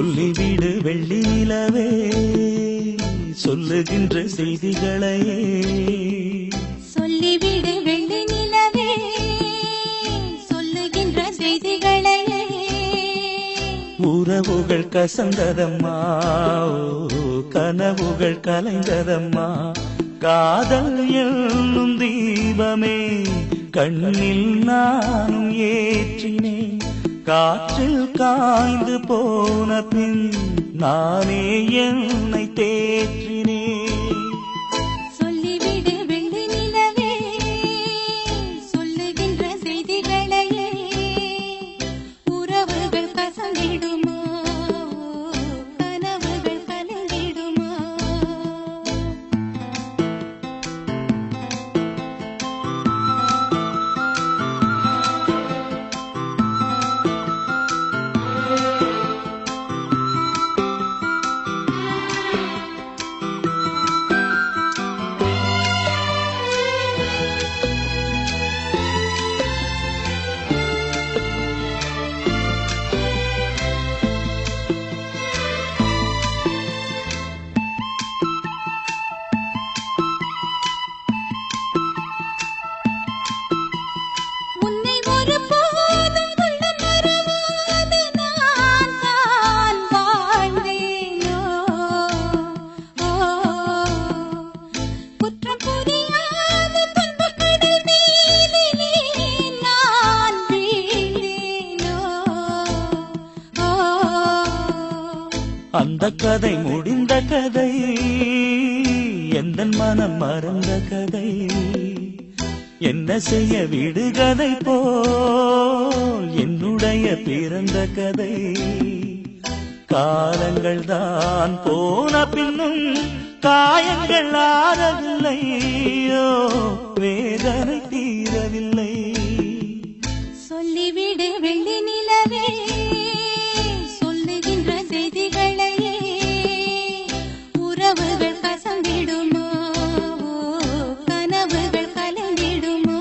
சொல்லிவிடு வெள்ளி நிலவே சொல்லுகின்ற செய்திகளையே சொல்லிவிடு வெள்ளி நிலவே சொல்லுகின்ற செய்திகளையே உறவுகள் கசந்ததம்மா கனவுகள் கலைந்ததம்மா காதல் என்னும் தீபமே கண்ணில் நானும் ஏற்றினேன் காற்றில் காய்ந்து போன பின் நானே என்னை தேற்றினேன் சொல்லிவிடு வெள்ளி நிலவே சொல்லுகின்ற செய்திகளையே உறவுகள் கசந்திடுமா கனவுகள் கலந்திடுமா அந்த கதை முடிந்த கதை எந்தன் மனம் மறந்த கதை என்ன செய்ய விடுகதை போல் என்னுடைய பிறந்த கதை காலங்கள் தான் போன பின்னும் காயங்கள் ஆறவில்லையோ வேதனை தீரவில்லை சொல்லிவிடு வெள்ளி நிலவே சொல்லுகின்ற செய்திகளையே உறவுகள் கசந்திடுமா கனவுகள் கலந்திடுமா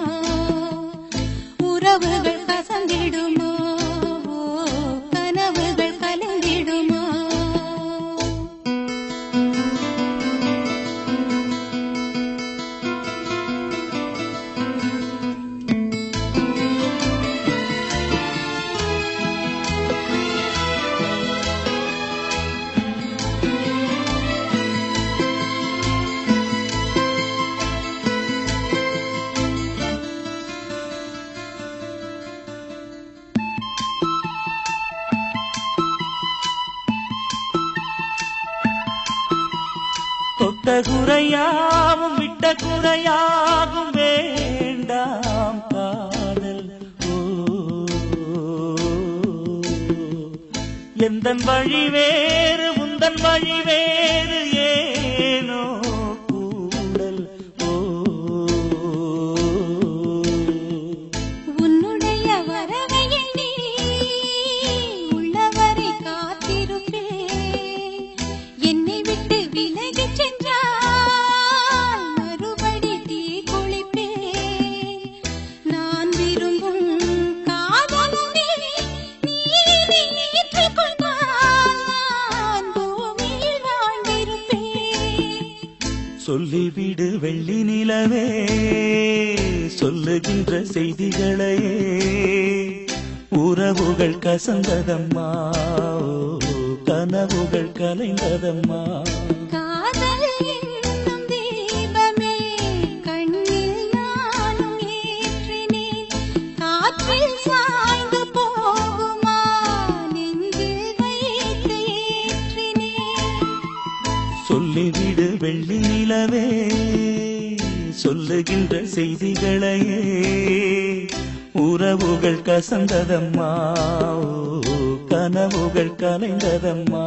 உறவுகள் கசந்திடுமா கனவுகள் கலந்திடுமா தொட்ட குறையாவும் விட்ட குறையாகும் வேண்டாம் காதல் எந்தன் வழி வேறு உந்தன் வழி வேறு ஏனோ கூடல் உன்னுடைய வரவை எண்ணி உள்ளவரை காத்திருப்பேன் என்னை விட்டு விலகிச் சென்றால் மறுபடி தீ குளிப்பேன் நான் விரும்பும் காதலனை நீ ஏற்றுக்கொண்டால் நான் பூமியில் வாழ்ந்திருப்பேன் சொல்லிவிடு வெள்ளி நிலவே சொல்லுகின்ற செய்திகளையே உறவுகள் கசந்ததம்மா கனவுகள் கலைந்ததம்மா காதல் என்னும் தீபமே கண்ணில் நானும் ஏற்றினேன் காற்றில் சாய்ந்து போகுமா நெஞ்சில் வைத்து ஏற்றினேன் சொல்லிவிடு வெள்ளி நிலவே சொல்லுகின்ற செய்திகளையே உறவுகள் கசந்ததம்மா கனவுகள் கலைந்ததம்மா